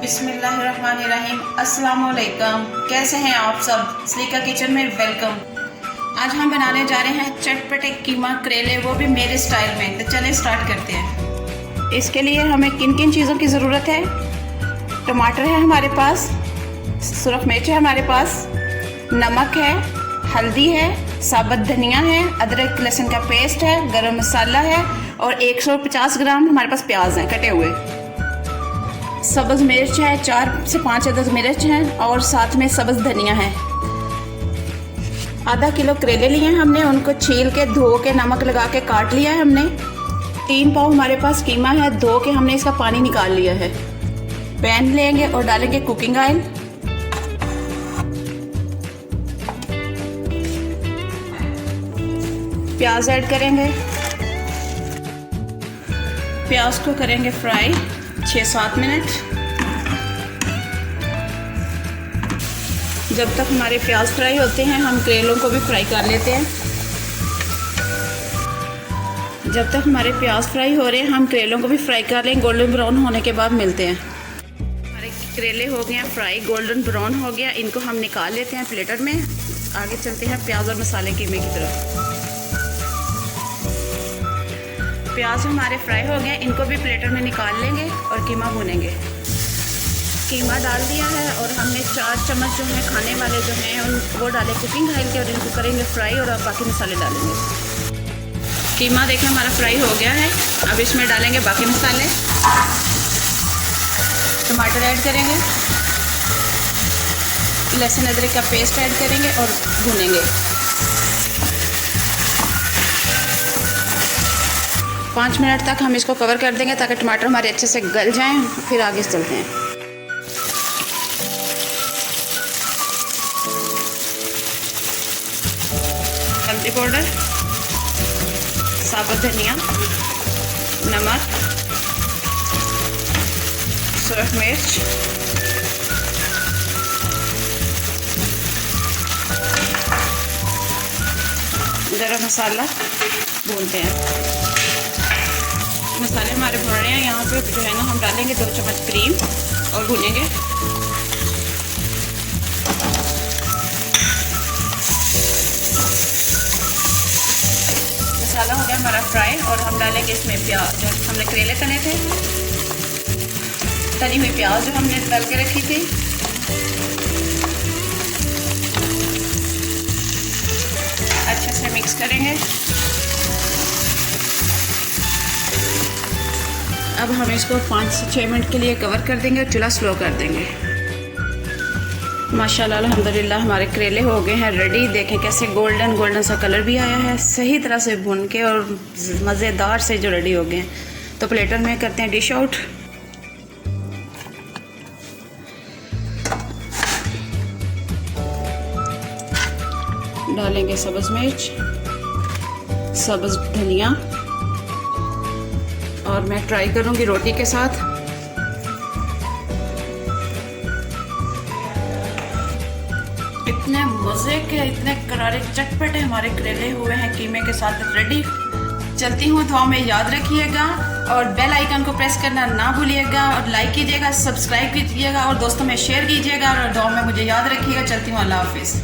बिस्मिल्लाहिर्रहमानिर्रहीम। अस्सलाम वालेकुम। कैसे हैं आप सब? सलीका किचन में वेलकम। आज हम बनाने जा रहे हैं चटपटे कीमा करेले, वो भी मेरे स्टाइल में। तो चलें स्टार्ट करते हैं। इसके लिए हमें किन किन चीज़ों की ज़रूरत है? टमाटर है हमारे पास, सुरख मिर्च है हमारे पास, नमक है, हल्दी है, साबुत धनिया है, अदरक लहसुन का पेस्ट है, गरम मसाला है और 150 ग्राम हमारे पास प्याज हैं कटे हुए। सब्ज़ मिर्च है, 4 से 5 अदद मिर्च हैं और साथ में सब्ज़ धनिया है। आधा किलो करेले लिए हैं हमने, उनको छील के धो के नमक लगा के काट लिया है हमने। 3 पाव हमारे पास कीमा है, धो के हमने इसका पानी निकाल लिया है। पैन लेंगे और डालेंगे कुकिंग ऑयल। प्याज ऐड करेंगे, प्याज को करेंगे फ्राई 6-7 मिनट। जब तक हमारे प्याज फ्राई होते हैं हम करेलों को भी फ्राई कर लेते हैं। जब तक हमारे प्याज फ्राई हो रहे हैं हम करेलों को भी फ्राई कर लेंगे। गोल्डन ब्राउन होने के बाद मिलते हैं। हमारे करेले हो गए हैं फ्राई, गोल्डन ब्राउन हो गया। इनको हम निकाल लेते हैं प्लेटर में। आगे चलते हैं प्याज और मसाले कीमे की तरफ। प्याज हमारे फ्राई हो गए, इनको भी प्लेटर में निकाल लेंगे और कीमा भूनेंगे। कीमा डाल दिया है और हमने 4 चम्मच जो है खाने वाले जो हैं उन वो डाले कुकिंग ऑयल के और इनको करेंगे फ्राई और अब बाकी मसाले डालेंगे। कीमा देखें हमारा फ्राई हो गया है। अब इसमें डालेंगे बाकी मसाले। टमाटर ऐड करेंगे, लहसुन अदरक का पेस्ट ऐड करेंगे और भूनेंगे। 5 मिनट तक हम इसको कवर कर देंगे ताकि टमाटर हमारे अच्छे से गल जाएं। फिर आगे चलते हैं। हल्दी पाउडर, साबुत धनिया, नमक, सुरख मिर्च, गरम मसाला भूनते हैं। मसाले हमारे भुन रहे हैं। यहाँ पे जो है ना हम डालेंगे 2 चम्मच क्रीम और भूनेंगे। मसाला हो गया हमारा फ्राई और हम डालेंगे इसमें प्याज जो हमने करेले तने थे, तनी हुई प्याज जो हमने तल के रखी थी। अच्छे से मिक्स करेंगे। अब हम इसको 5 से 6 मिनट के लिए कवर कर देंगे और चूल्हा स्लो कर देंगे। माशाल्लाह अल्हम्दुलिल्लाह हमारे करेले हो गए हैं रेडी। देखें कैसे गोल्डन गोल्डन सा कलर भी आया है, सही तरह से भून के और मज़ेदार से जो रेडी हो गए हैं। तो प्लेटर में करते हैं डिश आउट। डालेंगे सब्ज़ मिर्च, सब्ज़ धनिया और मैं ट्राई करूंगी रोटी के साथ। इतने मज़े के, इतने करारे चटपटे हमारे करेले हुए हैं कीमे के साथ रेडी। चलती हूँ, दुआ में याद रखिएगा और बेल आइकन को प्रेस करना ना भूलिएगा और लाइक कीजिएगा, सब्सक्राइब कीजिएगा और दोस्तों में शेयर कीजिएगा और दुआ में मुझे याद रखिएगा। चलती हूँ, अल्लाह हाफिज़।